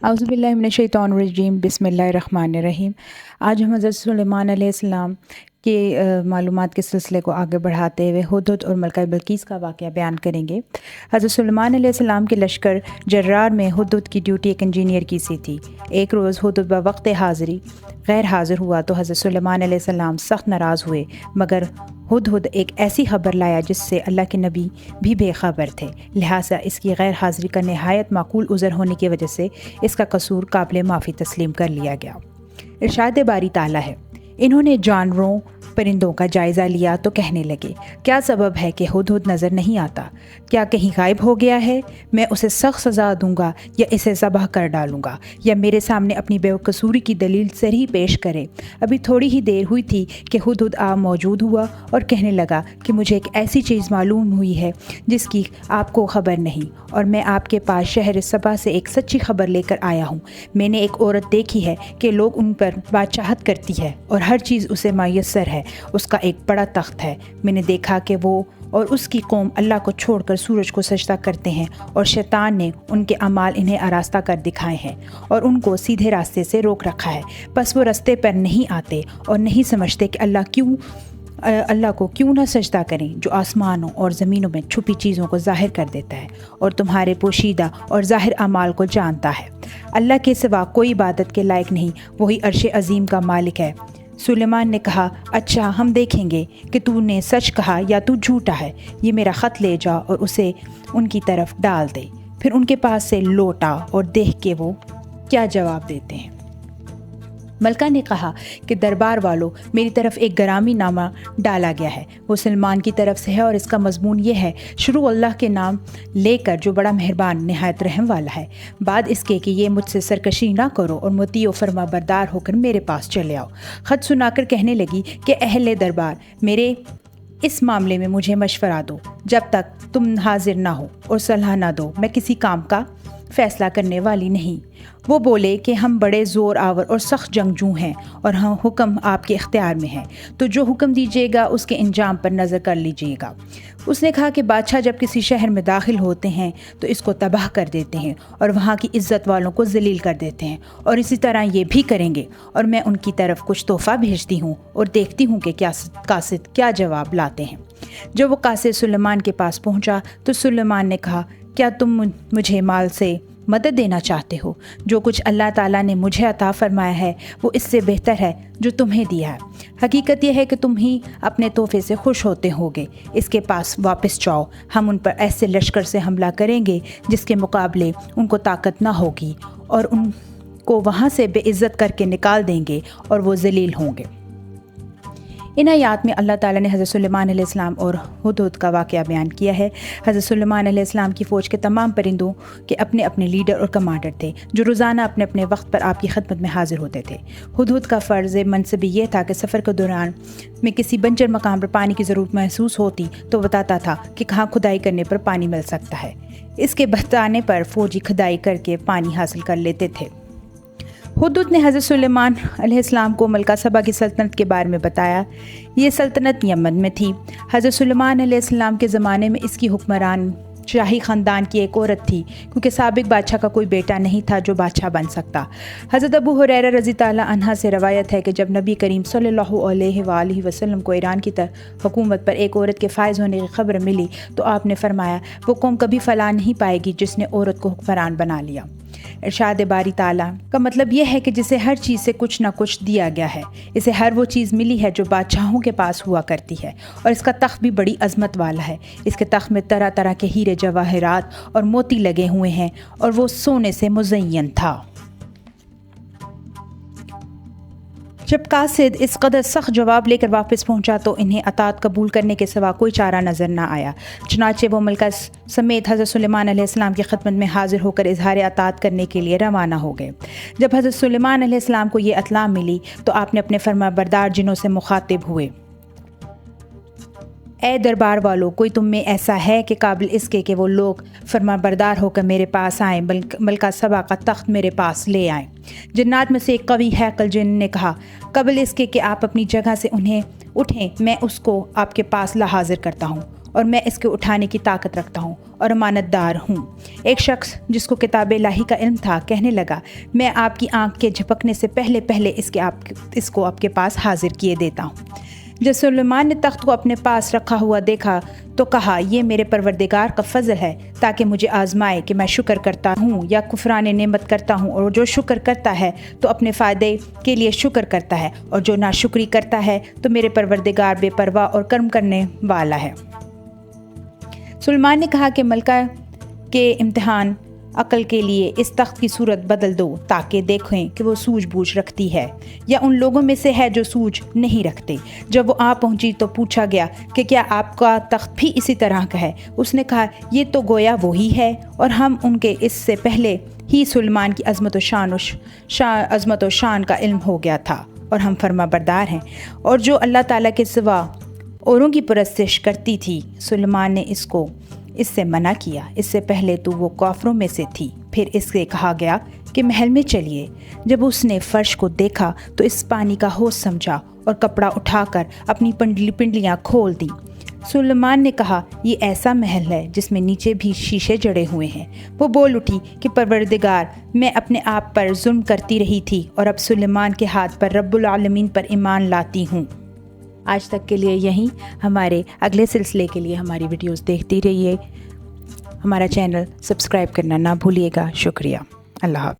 اعوذ باللہ من الشیطان الرجیم، بسم اللہ الرحمن الرحیم۔ آج ہم حضرت سلیمان علیہ السلام کے معلومات کے سلسلے کو آگے بڑھاتے ہوئے ہدہد اور ملکہ بلقیس کا واقعہ بیان کریں گے۔ حضرت سلیمان علیہ السلام کے لشکر جرار میں ہدہد کی ڈیوٹی ایک انجینئر کی سی تھی۔ ایک روز ہدہد بوقت حاضری غیر حاضر ہوا تو حضرت سلیمان علیہ السلام سخت ناراض ہوئے، مگر ہدہد ایک ایسی خبر لایا جس سے اللہ کے نبی بھی بے خبر تھے، لہٰذا اس کی غیر حاضری کا نہایت معقول عذر ہونے کی وجہ سے اس کا قصور قابل معافی تسلیم کر لیا گیا۔ ارشاد باری تعالیٰ ہے، انہوں نے جانوروں پرندوں کا جائزہ لیا تو کہنے لگے، کیا سبب ہے کہ ہدہد نظر نہیں آتا؟ کیا کہیں غائب ہو گیا ہے؟ میں اسے سخت سزا دوں گا یا اسے ذبح کر ڈالوں گا، یا میرے سامنے اپنی بے قصوری کی دلیل صریح پیش کرے۔ ابھی تھوڑی ہی دیر ہوئی تھی کہ ہدہد موجود ہوا اور کہنے لگا کہ مجھے ایک ایسی چیز معلوم ہوئی ہے جس کی آپ کو خبر نہیں، اور میں آپ کے پاس شہر سبا سے ایک سچی خبر لے کر آیا ہوں۔ میں نے ایک عورت دیکھی ہے کہ لوگ ان پر بادشاہت کرتی ہے اور ہر چیز اسے میسر ہے۔ اس کا ایک بڑا تخت ہے۔ میں نے دیکھا کہ وہ اور اس کی قوم اللہ کو چھوڑ کر سورج کو سجدہ کرتے ہیں، اور شیطان نے ان کے اعمال انہیں آراستہ کر دکھائے ہیں اور ان کو سیدھے راستے سے روک رکھا ہے۔ بس وہ راستے پر نہیں آتے اور نہیں سمجھتے کہ اللہ کو کیوں نہ سجدہ کریں جو آسمانوں اور زمینوں میں چھپی چیزوں کو ظاہر کر دیتا ہے اور تمہارے پوشیدہ اور ظاہر اعمال کو جانتا ہے۔ اللہ کے سوا کوئی عبادت کے لائق نہیں، وہی عرش عظیم کا مالک ہے۔ سلیمان نے کہا، اچھا ہم دیکھیں گے کہ تو نے سچ کہا یا تو جھوٹا ہے۔ یہ میرا خط لے جا اور اسے ان کی طرف ڈال دے۔ پھر ان کے پاس سے لوٹا اور دیکھ کے وہ کیا جواب دیتے ہیں۔ ملکہ نے کہا کہ دربار والوں، میری طرف ایک گرامی نامہ ڈالا گیا ہے، وہ سلیمان کی طرف سے ہے، اور اس کا مضمون یہ ہے، شروع اللہ کے نام لے کر جو بڑا مہربان نہایت رحم والا ہے، بعد اس کے کہ یہ مجھ سے سرکشی نہ کرو اور مطیع و فرما بردار ہو کر میرے پاس چلے آؤ۔ خط سنا کر کہنے لگی کہ اہل دربار، میرے اس معاملے میں مجھے مشورہ دو، جب تک تم حاضر نہ ہو اور صلاح نہ دو میں کسی کام کا فیصلہ کرنے والی نہیں۔ وہ بولے کہ ہم بڑے زور آور اور سخت جنگجو ہیں اور ہم حکم آپ کے اختیار میں ہیں، تو جو حکم دیجیے گا اس کے انجام پر نظر کر لیجیے گا۔ اس نے کہا کہ بادشاہ جب کسی شہر میں داخل ہوتے ہیں تو اس کو تباہ کر دیتے ہیں اور وہاں کی عزت والوں کو ذلیل کر دیتے ہیں، اور اسی طرح یہ بھی کریں گے، اور میں ان کی طرف کچھ تحفہ بھیجتی ہوں اور دیکھتی ہوں کہ قاصد کیا جواب لاتے ہیں۔ جب وہ قاصد سلیمان کے پاس پہنچا تو سلیمان نے کہا، کیا تم مجھے مال سے مدد دینا چاہتے ہو؟ جو کچھ اللہ تعالیٰ نے مجھے عطا فرمایا ہے وہ اس سے بہتر ہے جو تمہیں دیا ہے۔ حقیقت یہ ہے کہ تم ہی اپنے تحفے سے خوش ہوتے ہوگے۔ اس کے پاس واپس جاؤ، ہم ان پر ایسے لشکر سے حملہ کریں گے جس کے مقابلے ان کو طاقت نہ ہوگی، اور ان کو وہاں سے بے عزت کر کے نکال دیں گے اور وہ ذلیل ہوں گے۔ ان آیات میں اللہ تعالیٰ نے حضرت سلیمان علیہ السلام اور ہدہد کا واقعہ بیان کیا ہے۔ حضرت سلیمان علیہ السلام کی فوج کے تمام پرندوں کے اپنے اپنے لیڈر اور کمانڈر تھے جو روزانہ اپنے اپنے وقت پر آپ کی خدمت میں حاضر ہوتے تھے۔ ہدہد کا فرض منصبی یہ تھا کہ سفر کے دوران میں کسی بنجر مقام پر پانی کی ضرورت محسوس ہوتی تو بتاتا تھا کہ کہاں کھدائی کرنے پر پانی مل سکتا ہے۔ اس کے بتانے پر فوجی کھدائی کر کے پانی حاصل کر لیتے تھے۔ ہدہد نے حضرت سلیمان علیہ السلام کو ملکہ سبا کی سلطنت کے بارے میں بتایا۔ یہ سلطنت یمن میں تھی۔ حضرت سلیمان علیہ السلام کے زمانے میں اس کی حکمران شاہی خاندان کی ایک عورت تھی، کیونکہ سابق بادشاہ کا کوئی بیٹا نہیں تھا جو بادشاہ بن سکتا۔ حضرت ابو ہریرہ رضی اللہ عنہ سے روایت ہے کہ جب نبی کریم صلی اللہ علیہ وآلہ وسلم کو ایران کی حکومت پر ایک عورت کے فائز ہونے کی خبر ملی تو آپ نے فرمایا، وہ قوم کبھی فلاح نہیں پائے گی جس نے عورت کو حکمران بنا لیا۔ ارشاد باری تعالیٰ کا مطلب یہ ہے کہ جسے ہر چیز سے کچھ نہ کچھ دیا گیا ہے، اسے ہر وہ چیز ملی ہے جو بادشاہوں کے پاس ہوا کرتی ہے، اور اس کا تخت بھی بڑی عظمت والا ہے۔ اس کے تخت میں طرح طرح کے ہیرے جواہرات اور موتی لگے ہوئے ہیں، اور وہ سونے سے مزین تھا۔ جب قاصد اس قدر سخت جواب لے کر واپس پہنچا تو انہیں اطاعت قبول کرنے کے سوا کوئی چارہ نظر نہ آیا، چنانچہ وہ ملکہ سمیت حضرت سلیمان علیہ السلام کی خدمت میں حاضر ہو کر اظہار اطاعت کرنے کے لیے روانہ ہو گئے۔ جب حضرت سلیمان علیہ السلام کو یہ اطلاع ملی تو آپ نے اپنے فرما بردار جنوں سے مخاطب ہوئے، اے دربار والو، کوئی تم میں ایسا ہے کہ قابل اس کے کہ وہ لوگ فرما بردار ہو کر میرے پاس آئیں، ملکہ سبا کا تخت میرے پاس لے آئیں؟ جنات میں سے ایک قوی ہیکل جن نے کہا، قبل اس کے کہ آپ اپنی جگہ سے انہیں اٹھیں میں اس کو آپ کے پاس لا حاضر کرتا ہوں۔ اور میں اس کے اٹھانے کی طاقت رکھتا ہوں اور امانت دار ہوں۔ ایک شخص جس کو کتاب الہی کا علم تھا کہنے لگا، میں آپ کی آنکھ کے جھپکنے سے پہلے اس کو آپ کے پاس حاضر کیے دیتا ہوں۔ جب سلیمان نے تخت کو اپنے پاس رکھا ہوا دیکھا تو کہا، یہ میرے پروردگار کا فضل ہے تاکہ مجھے آزمائے کہ میں شکر کرتا ہوں یا کفران نعمت کرتا ہوں، اور جو شکر کرتا ہے تو اپنے فائدے کے لیے شکر کرتا ہے، اور جو ناشکری کرتا ہے تو میرے پروردگار بے پرواہ اور کرم کرنے والا ہے۔ سلیمان نے کہا کہ ملکہ کے امتحان عقل کے لیے اس تخت کی صورت بدل دو تاکہ دیکھیں کہ وہ سوجھ بوجھ رکھتی ہے یا ان لوگوں میں سے ہے جو سوجھ نہیں رکھتے۔ جب وہ آ پہنچی تو پوچھا گیا کہ کیا آپ کا تخت بھی اسی طرح کا ہے؟ اس نے کہا، یہ تو گویا وہی ہے، اور ہم ان کے اس سے پہلے ہی سلیمان کی عظمت و شان کا علم ہو گیا تھا، اور ہم فرما بردار ہیں، اور جو اللہ تعالیٰ کے سوا اوروں کی پرستش کرتی تھی۔ سلیمان نے اس سے منع کیا، اس سے پہلے تو وہ کافروں میں سے تھی۔ پھر اس سے کہا گیا کہ محل میں چلیے۔ جب اس نے فرش کو دیکھا تو اس پانی کا حوض سمجھا اور کپڑا اٹھا کر اپنی پنڈلیاں کھول دیں۔ سلیمان نے کہا، یہ ایسا محل ہے جس میں نیچے بھی شیشے جڑے ہوئے ہیں۔ وہ بول اٹھی کہ پروردگار، میں اپنے آپ پر ظلم کرتی رہی تھی، اور اب سلیمان کے ہاتھ پر رب العالمین پر ایمان لاتی ہوں۔ آج تک کے لیے یہیں، ہمارے اگلے سلسلے کے لیے ہماری ویڈیوز دیکھتی رہیے۔ ہمارا چینل سبسکرائب کرنا نہ بھولیے گا۔ شکریہ۔ اللہ حافظ۔